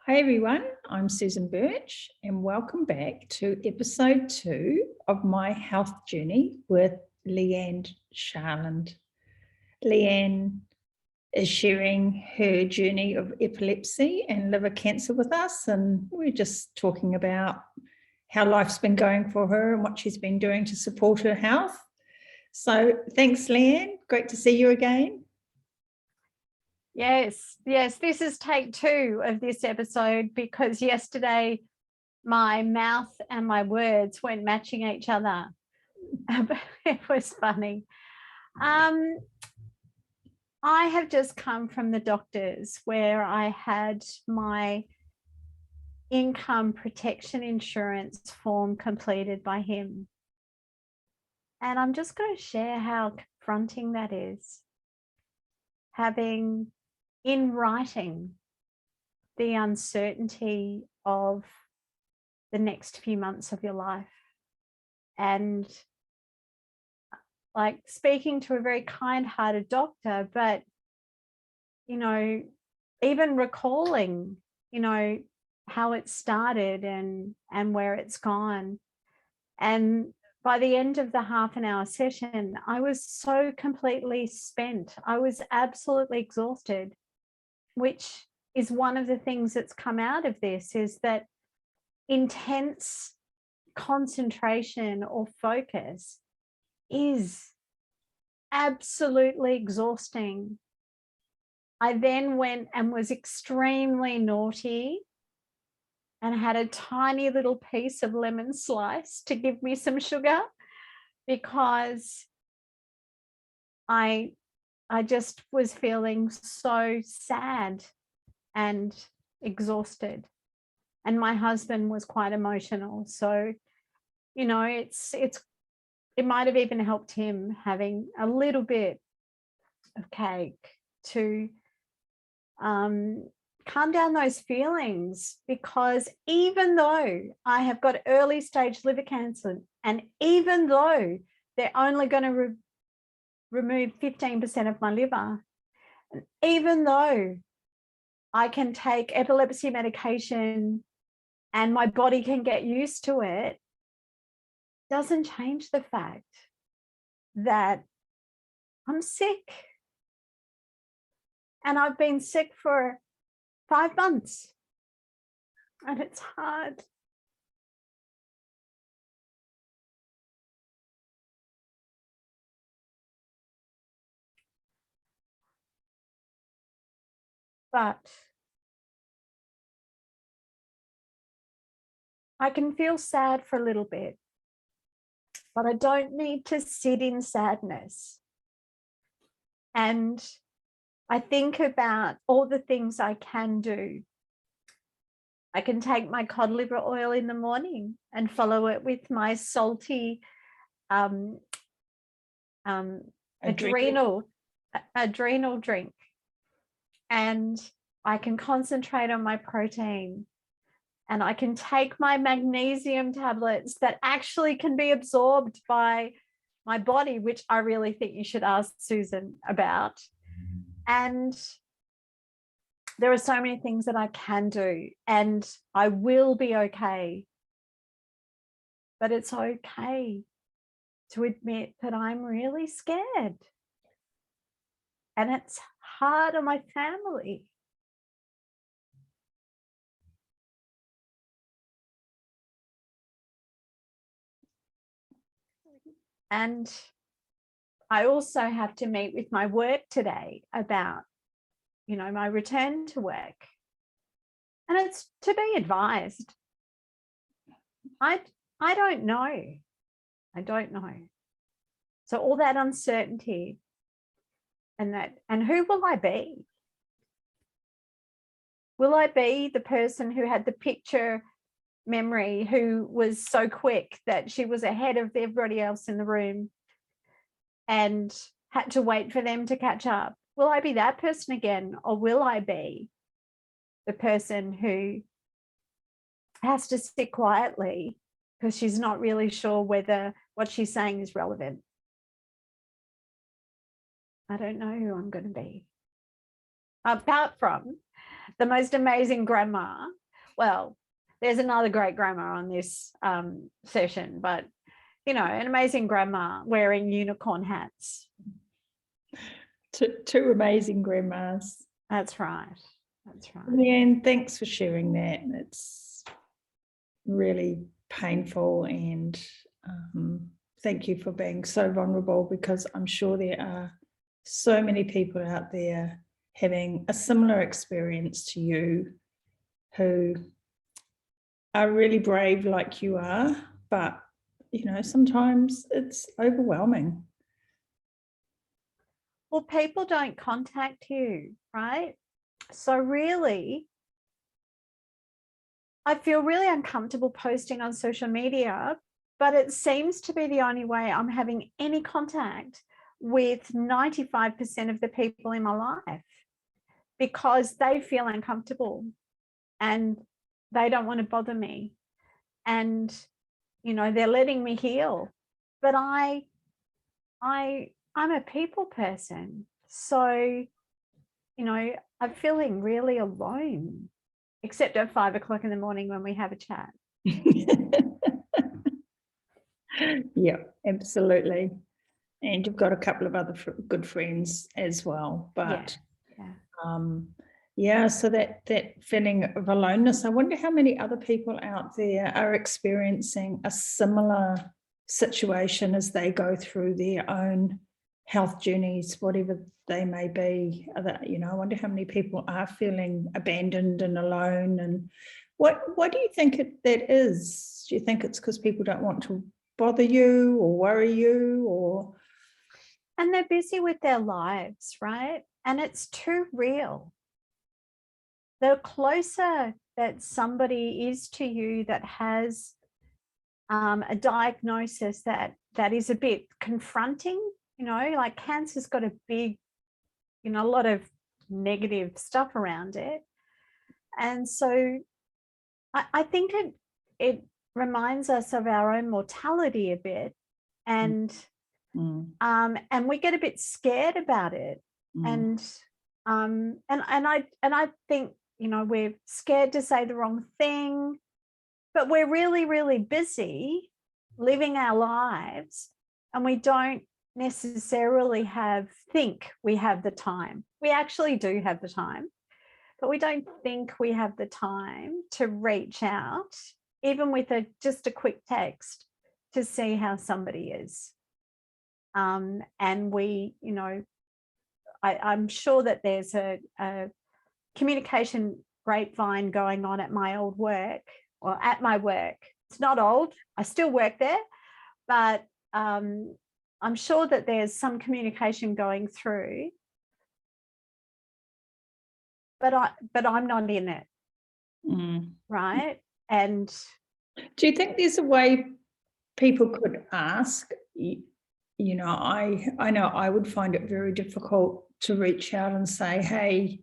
Hi everyone, I'm Susan Birch and welcome back to episode 2 of my health journey with Leigh-Anne Sharland. Leigh-Anne is sharing her journey of epilepsy and liver cancer with us, and we're just talking about how life's been going for her and what she's been doing to support her health. So thanks, Leigh-Anne. Great to see you again. Yes, this is take 2 of this episode because yesterday my mouth and my words weren't matching each other. It was funny. I have just come from the doctors where I had my income protection insurance form completed by him. And I'm just going to share how confronting that is. Having in writing the uncertainty of the next few months of your life, and like speaking to a very kind-hearted doctor, but even recalling how it started and where it's gone. And by the end of the half-an-hour session, I was so completely spent. I was absolutely exhausted, which is one of the things that's come out of this, is that intense concentration or focus is absolutely exhausting. I then went and was extremely naughty and had a tiny little piece of lemon slice to give me some sugar, because I just was feeling so sad and exhausted. And my husband was quite emotional. So, it might have even helped him having a little bit of cake to calm down those feelings, because even though I have got early stage liver cancer, and even though they're only going to remove 15% of my liver, and even though I can take epilepsy medication and my body can get used to it, doesn't change the fact that I'm sick. And I've been sick for 5 months, and it's hard. But I can feel sad for a little bit, but I don't need to sit in sadness. And I think about all the things I can do. I can take my cod-liver-oil in the morning and follow it with my salty adrenal drink. And I can concentrate on my protein. And I can take my magnesium tablets that actually can be absorbed by my body, which I really think you should ask Susan about. And there are so many things that I can do, and I will be okay. But it's okay to admit that I'm really scared. And it's hard on my family. And I also have to meet with my work today about, my return to work. And it's to be advised. I don't know. I don't know. So all that uncertainty and who will I be? Will I be the person who had the picture memory, who was so quick that she was ahead of everybody else in the room and had to wait for them to catch up? Will I be that person again? Or will I be the person who has to sit quietly because she's not really sure whether what she's saying is relevant? I don't know who I'm going to be. Apart from the most amazing grandma well, there's another great grandma on this session, but, you know, an amazing grandma wearing unicorn hats. Two amazing grandmas. That's right. That's right. Leigh-Anne, thanks for sharing that. It's really painful, and thank you for being so vulnerable, because I'm sure there are so many people out there having a similar experience to you who are really brave like you are, but, you know, sometimes it's overwhelming. Well, people don't contact you, right? So really, I feel really uncomfortable posting on social media, but it seems to be the only way I'm having any contact with 95% of the people in my life, because they feel uncomfortable and they don't want to bother me. And, you know, they're letting me heal. But I'm a people person. So, you know, I'm feeling really alone, except at 5 o'clock in the morning when we have a chat. Yeah, absolutely. And you've got a couple of other good friends as well. But yeah, so that feeling of aloneness, I wonder how many other people out there are experiencing a similar situation as they go through their own health journeys, whatever they may be. You know, I wonder how many people are feeling abandoned and alone. And what do you think that is? Do you think it's because people don't want to bother you or worry you, or? And they're busy with their lives, right? And it's too real. The closer that somebody is to you that has a diagnosis that is a bit confronting, you know, like cancer's got a big, you know, a lot of negative stuff around it. And so I think it reminds us of our own mortality a bit. And and we get a bit scared about it. And I think, you know, we're scared to say the wrong thing, but we're really, really busy living our lives, and we don't necessarily think we have the time. We actually do have the time, but we don't think we have the time to reach out, even with just a quick text, to see how somebody is. And we, you know, I'm sure that there's a communication grapevine going on at my old work, or at my work. It's not old, I still work there, but I'm sure that there's some communication going through, but I'm not in it. Right? And do you think there's a way people could ask? You know, I know I would find it very difficult to reach out and say, hey,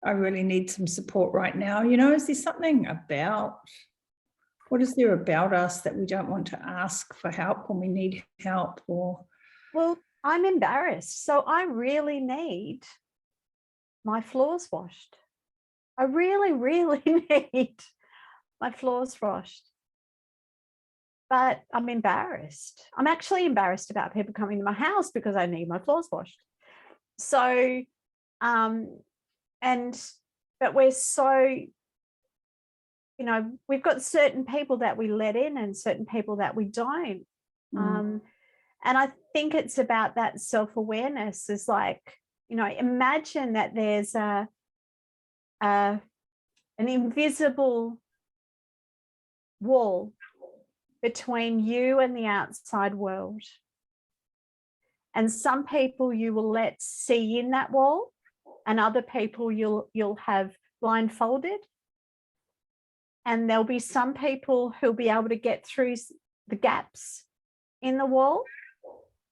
I really need some support right now. You know, is there something about, what is there about us that we don't want to ask for help when we need help? Or, well, I'm embarrassed, so I really need my floors washed. I really, really need my floors washed. But I'm embarrassed. I'm actually embarrassed about people coming to my house because I need my floors washed. So, but we're so, you know, we've got certain people that we let in and certain people that we don't. And I think it's about that self-awareness. Is like, you know, imagine that there's an invisible wall between you and the outside world. And some people you will let see in that wall, and other people you'll have blindfolded. And there'll be some people who'll be able to get through the gaps in the wall,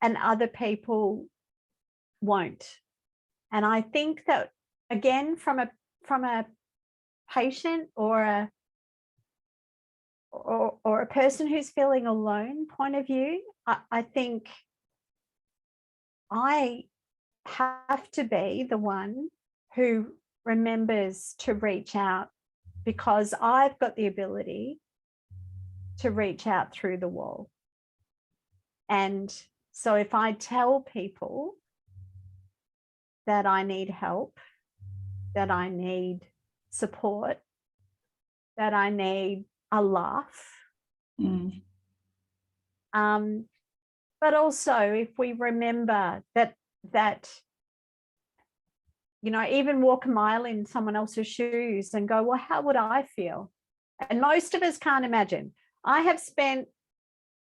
and other people won't. And I think that, again, from a patient or a person who's feeling alone point of view, I think I have to be the one who remembers to reach out because I've got the ability to reach out through the wall. And so if I tell people that I need help, that I need support, that I need a laugh, but also if we remember that you know, even walk a mile in someone else's shoes and go, well, how would I feel? And most of us can't imagine. I have spent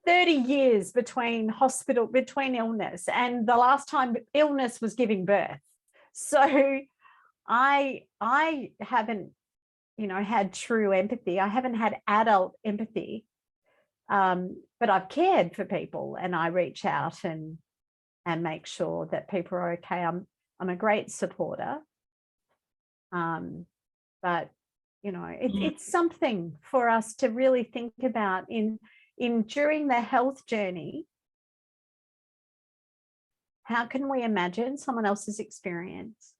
30 years between illness, and the last time illness was giving birth. So I haven't, you know, had true empathy. I haven't had adult empathy, but I've cared for people, and I reach out and make sure that people are okay. I'm a great supporter, but you know, it's something for us to really think about in during the health journey. How can we imagine someone else's experience,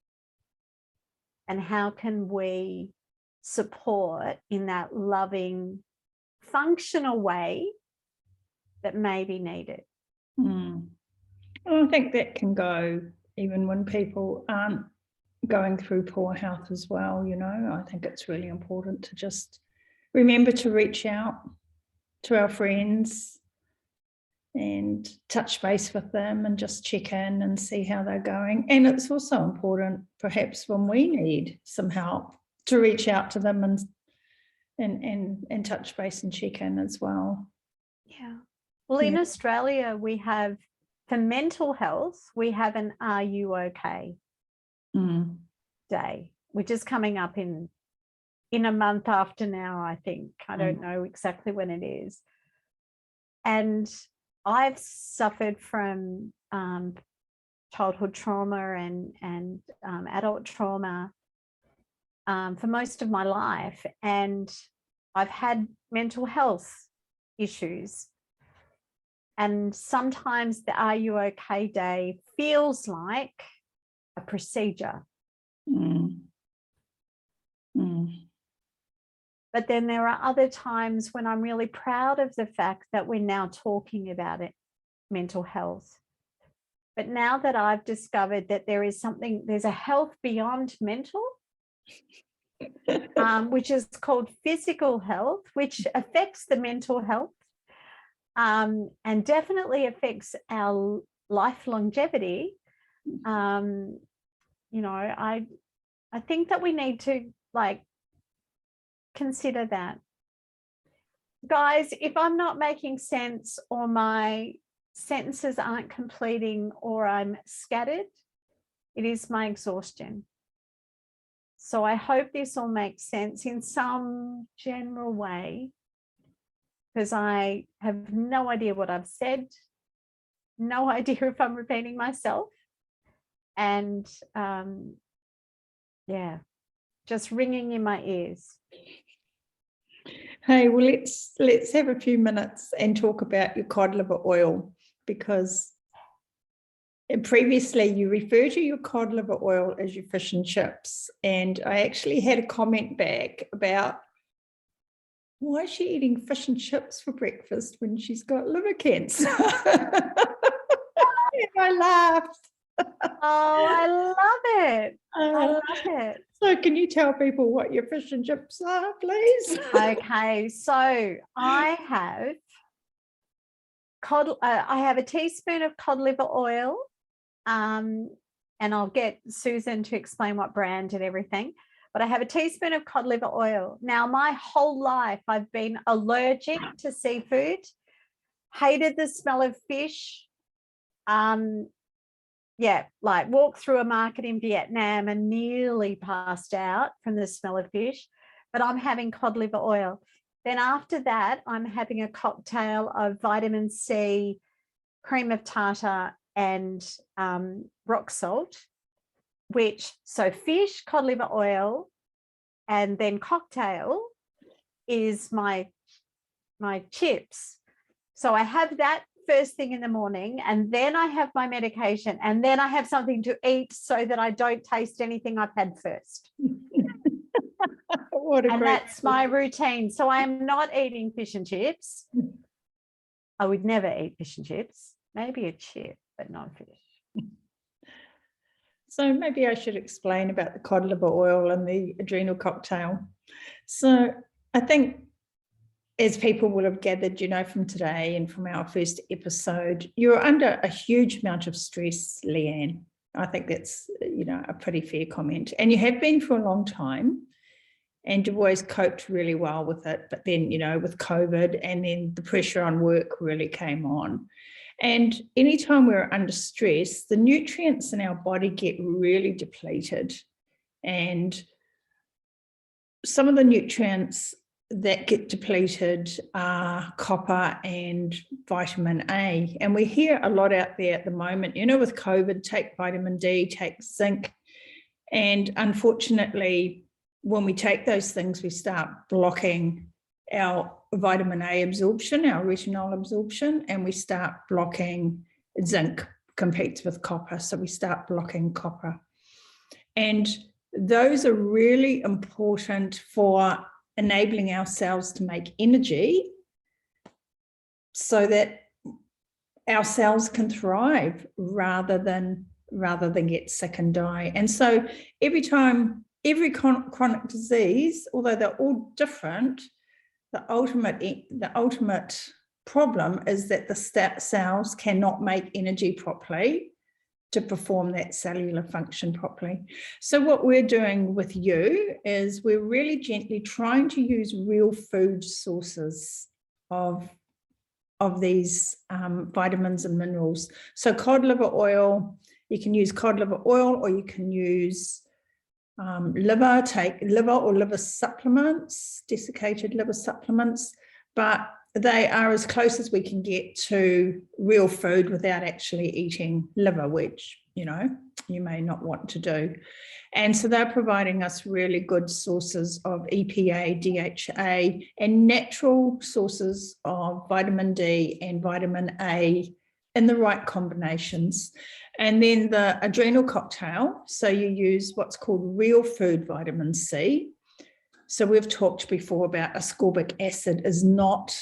and how can we support in that loving, functional way that may be needed? I think that can go even when people aren't going through poor health as well. You know, I think it's really important to just remember to reach out to our friends and touch base with them and just check in and see how they're going. And it's also important, perhaps when we need some help, to reach out to them and touch base and check in as well. Yeah. Well, in Australia, we have, for mental health, we have an Are You Okay day, which is coming up in a month after now, I think. I don't know exactly when it is. And I've suffered from childhood trauma and adult trauma for most of my life. And I've had mental health issues. And sometimes the Are You Okay day feels like a procedure. But then there are other times when I'm really proud of the fact that we're now talking about it, mental health. But now that I've discovered that there's a health beyond mental, which is called physical health, which affects the mental health, and definitely affects our life longevity. You know, I think that we need to consider that. Guys, if I'm not making sense, or my sentences aren't completing, or I'm scattered, it is my exhaustion. So I hope this all makes sense in some general way, because I have no idea what I've said, no idea if I'm repeating myself, and yeah, just ringing in my ears. Hey, well, let's have a few minutes and talk about your cod-liver-oil, because previously you refer to your cod-liver-oil as your fish and chips, and I actually had a comment back about, why is she eating fish and chips for breakfast when she's got liver cancer? And I laughed. Oh, I love it. I love it. So can you tell people what your fish and chips are, please? Okay, so I have I have a teaspoon of cod liver oil, and I'll get Susan to explain what brand and everything. But I have a teaspoon of cod liver oil. Now, my whole life, I've been allergic to seafood, hated the smell of fish. Yeah, like walked through a market in Vietnam and nearly passed out from the smell of fish, but I'm having cod liver oil. Then after that, I'm having a cocktail of vitamin C, cream of tartar, and rock salt, so fish, cod liver oil, and then cocktail is my chips. So I have that first thing in the morning, and then I have my medication, and then I have something to eat so that I don't taste anything I've had first. What a And great that's my routine. So I am not eating fish and chips. I would never eat fish and chips. Maybe a chip, but not fish. So maybe I should explain about the cod-liver-oil and the adrenal cocktail. So I think, as people will have gathered, from today and from our first episode, you're under a huge amount of stress, Leigh-Anne. I think that's, a pretty fair comment. And you have been for a long time, and you've always coped really well with it. But then, with COVID, and then the pressure on work really came on. And anytime we're under stress, the nutrients in our body get really depleted. And some of the nutrients that get depleted are copper and vitamin A. And we hear a lot out there at the moment, with COVID, take vitamin D, take zinc. And unfortunately, when we take those things, we start blocking our vitamin A absorption, our retinol absorption, and we start blocking zinc, competes with copper. So we start blocking copper. And those are really important for enabling our cells to make energy so that our cells can thrive rather than get sick and die. And so every chronic disease, although they're all different, the ultimate problem is that the cells cannot make energy properly to perform that cellular function properly. So what we're doing with you is we're really gently trying to use real food sources of these vitamins and minerals. So cod-liver-oil, you can use cod-liver-oil, or you can use take liver or liver supplements, desiccated liver supplements, but they are as close as we can get to real food without actually eating liver, which, you may not want to do. And so they're providing us really good sources of EPA, DHA, and natural sources of vitamin D and vitamin A in the right combinations. And then the adrenal cocktail, so you use what's called real food vitamin C. So we've talked before about ascorbic acid is not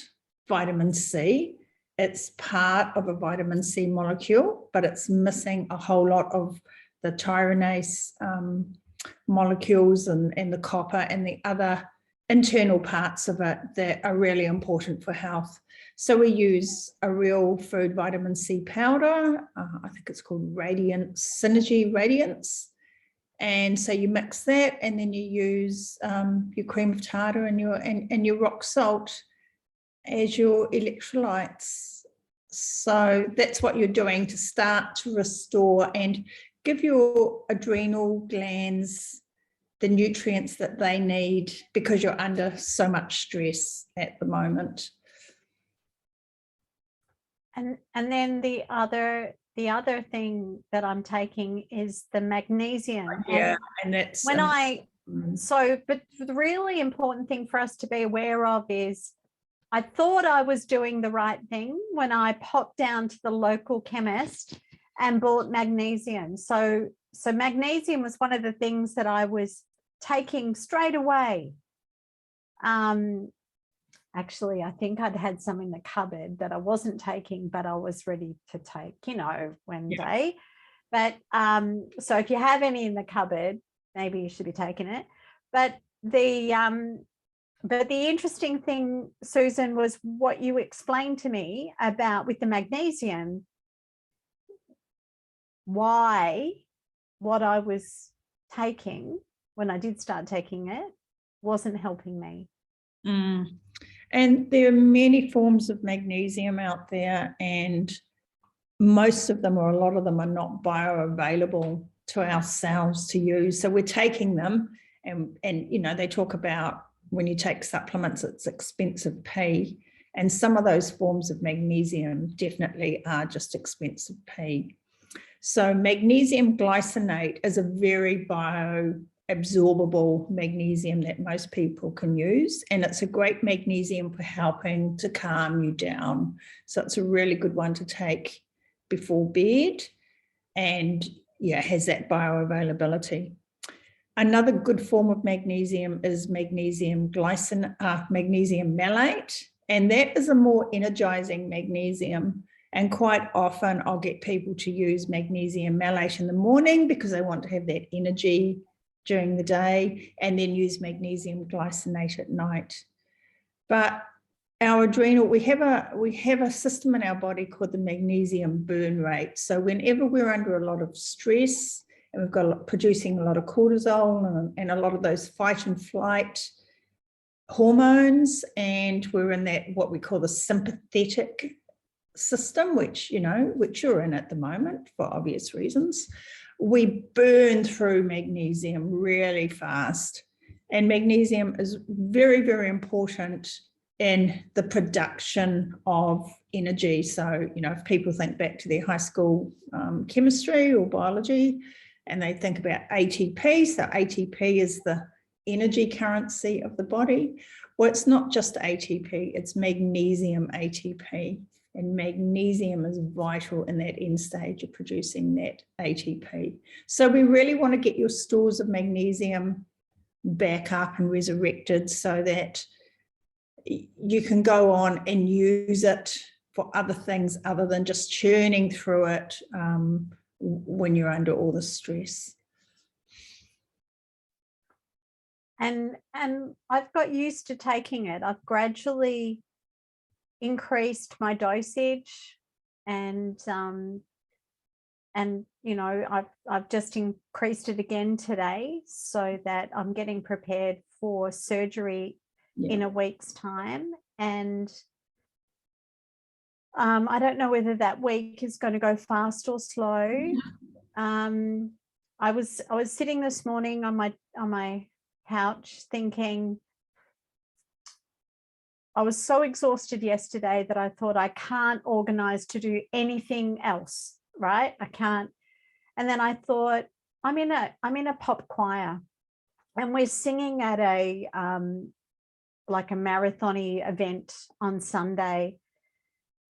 vitamin C. It's part of a vitamin C molecule, but it's missing a whole lot of the tyrosine molecules and the copper and the other internal parts of it that are really important for health. So we use a real food vitamin C powder. I think it's called Synergy Radiance. And so you mix that, and then you use your cream of tartar and your rock salt as your electrolytes. So that's what you're doing to start to restore and give your adrenal glands the nutrients that they need, because you're under so much stress at the moment. And then the other thing that I'm taking is the magnesium. Yeah, and that's but the really important thing for us to be aware of is, I thought I was doing the right thing when I popped down to the local chemist and bought magnesium. So magnesium was one of the things that I was taking straight away. Actually, I think I'd had some in the cupboard that I wasn't taking, but I was ready to take, one day. But so if you have any in the cupboard, maybe you should be taking it. But the interesting thing, Susan, was what you explained to me about with the magnesium, why what I was taking when I did start taking it wasn't helping me. And there are many forms of magnesium out there, and most of them, or a lot of them, are not bioavailable to our cells to use. So we're taking them, and they talk about when you take supplements, it's expensive pee. And some of those forms of magnesium definitely are just expensive pee. So magnesium glycinate is a very bioabsorbable magnesium that most people can use. And it's a great magnesium for helping to calm you down. So it's a really good one to take before bed, and has that bioavailability. Another good form of magnesium is magnesium magnesium malate, and that is a more energizing magnesium. And quite often I'll get people to use magnesium malate in the morning because they want to have that energy during the day, and then use magnesium glycinate at night. But our adrenal, we have a system in our body called the magnesium burn rate. So whenever we're under a lot of stress and we've got producing a lot of cortisol and a lot of those fight and flight hormones, and we're in that what we call the sympathetic system, which you're in at the moment for obvious reasons, we burn through magnesium really fast. And magnesium is very, very important in the production of energy. So, if people think back to their high school chemistry or biology, and they think about ATP, so ATP is the energy currency of the body. Well, it's not just ATP, it's magnesium ATP. And magnesium is vital in that end stage of producing that ATP. So we really want to get your stores of magnesium back up and resurrected so that you can go on and use it for other things other than just churning through it when you're under all the stress. And I've got used to taking it. I've gradually increased my dosage, and I've just increased it again today so that I'm getting prepared for surgery in a week's time. And I don't know whether that week is going to go fast or slow. I was sitting this morning on my couch thinking, I was so exhausted yesterday that I thought I can't organize to do anything else, right? I can't. And then I thought, I'm in a pop choir, and we're singing at a like a marathon-y event on Sunday.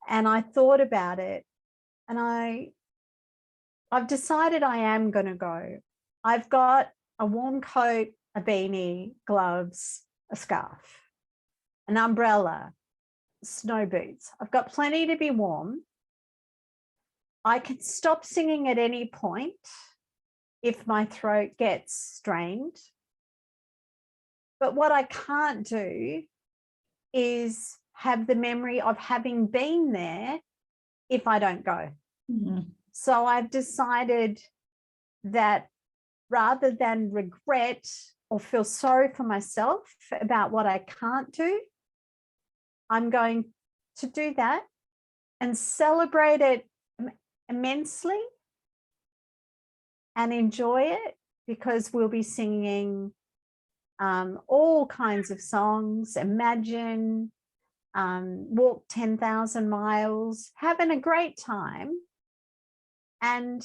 And I thought about it, and I've decided I am going to go. I've got a warm coat, a beanie, gloves, a scarf, an umbrella, snow boots. I've got plenty to be warm. I could stop singing at any point if my throat gets strained. But what I can't do is have the memory of having been there if I don't go. Mm-hmm. So I've decided that rather than regret or feel sorry for myself about what I can't do, I'm going to do that and celebrate it immensely and enjoy it, because we'll be singing all kinds of songs. Imagine, walk 10,000 miles, having a great time. And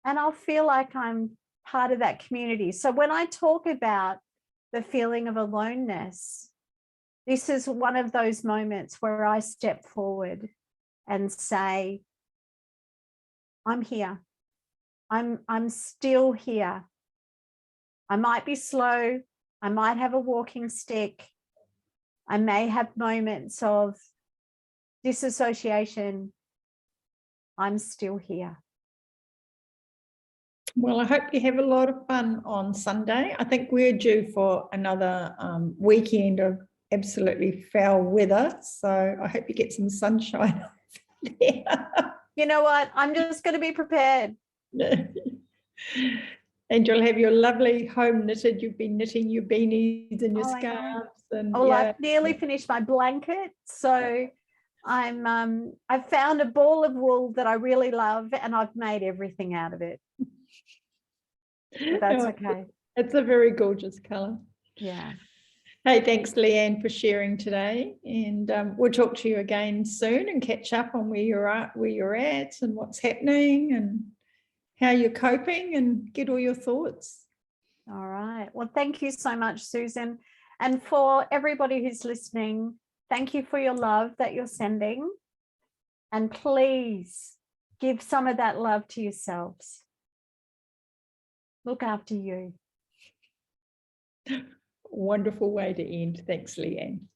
I'll feel like I'm part of that community. So when I talk about the feeling of aloneness, this is one of those moments where I step forward and say, I'm here. I'm still here. I might be slow. I might have a walking stick. I may have moments of disassociation. I'm still here. Well, I hope you have a lot of fun on Sunday. I think we're due for another weekend of absolutely foul weather. So I hope you get some sunshine. You know what? I'm just going to be prepared. And you'll have your lovely home knitted. You've been knitting your beanies and your scarves. And I've nearly finished my blanket. So I've found a ball of wool that I really love, and I've made everything out of it. But that's okay. It's a very gorgeous colour. Yeah. Hey, thanks, Leigh-Anne, for sharing today. And we'll talk to you again soon and catch up on where you're at and what's happening and how you're coping, and get all your thoughts. All right. Well, thank you so much, Susan. And for everybody who's listening, thank you for your love that you're sending. And please give some of that love to yourselves. Look after you. Wonderful way to end. Thanks, Leigh-Anne.